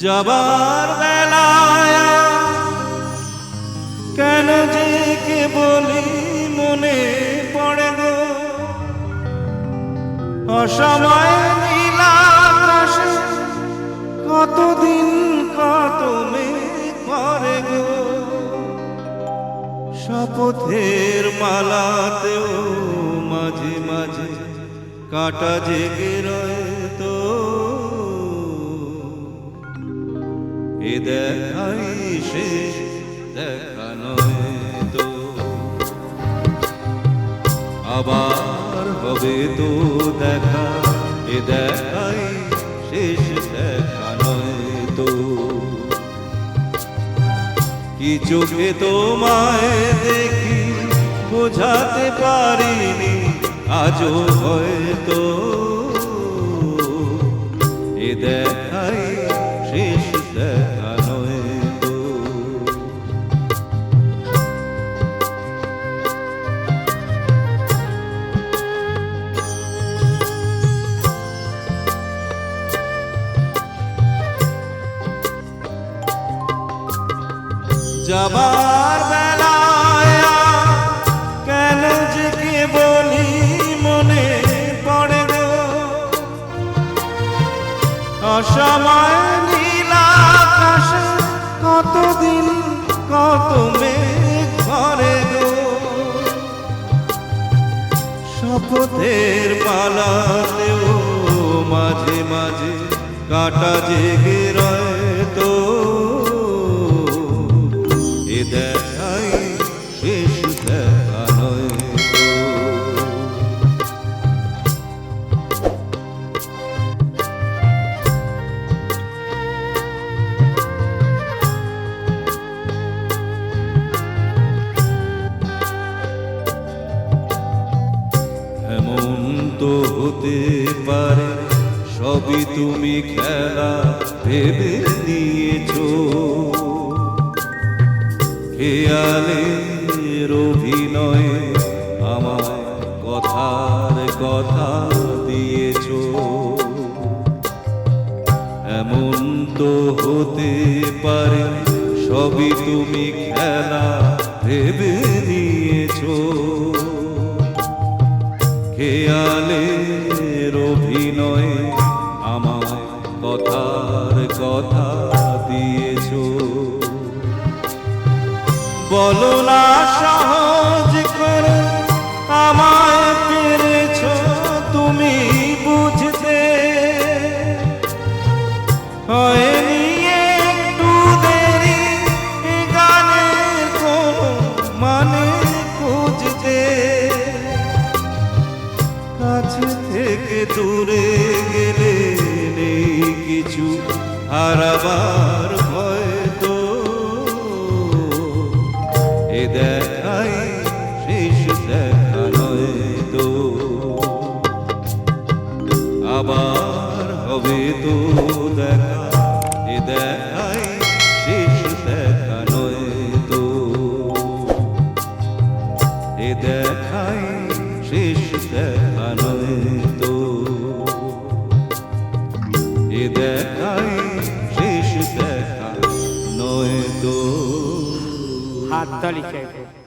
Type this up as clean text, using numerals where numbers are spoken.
যাবার বেলায় কেন যে কে বলি মনে পড়ে গো, অসময় নীলা আকাশে কতদিন কত মেঘ করে গো, শপথের মালাতেও মাঝে মাঝে কাঁটা জেগে রয়ে তো, এ দেখাই শেষ দেখা নয় তো, আবার হবে তো দেখা, এ দেখাই শেষ দেখা নয় তো। কি চোখে তোমায় দেখি বোঝাতে পারিনি আজও হয়তো, এ দেখাই শেষ দেখা নয় তো। যাবার বেলায় কেন যে কে বলি মনে পড়ে গো, অসময় নীলা আকাশে কতদিন কত মেঘ করে গো, শপথের পালাতেও মাঝে মাঝে কাঁটা জেগে রয় তো, এ দেখাই শেষ দেখা নয় তো। এমন তো হতে পারে সবই তুমি খেলা ভেবে নিয়েছো, খেয়ালের অভিনয়ে আমায় কথার কথা দিয়েছো। এমন তো হতে পারে সবই তুমি খেলা ভেবে নিয়েছো, খেয়ালের অভিনয়ে আমায় কথার কথা দিয়েছো। বলো না সহজ করে আমায় পেরেছ তুমি বুঝতে, হয়নি একটু দেরি গানের কোনো মানে খুঁজতে, কাছে থেকে দূরে গেলে নেই কিছু হারাবার ভয় তো, এ দেখাই শেষ দেখা নয় তো, আবার হবে তো দেখা, এ দেখাই শেষ দেখা নয় তো, এ দেখাই শেষ দেখা নয় তো, এ দেখাই শেষ দেখা নয় তো। হাততালি চাইবো।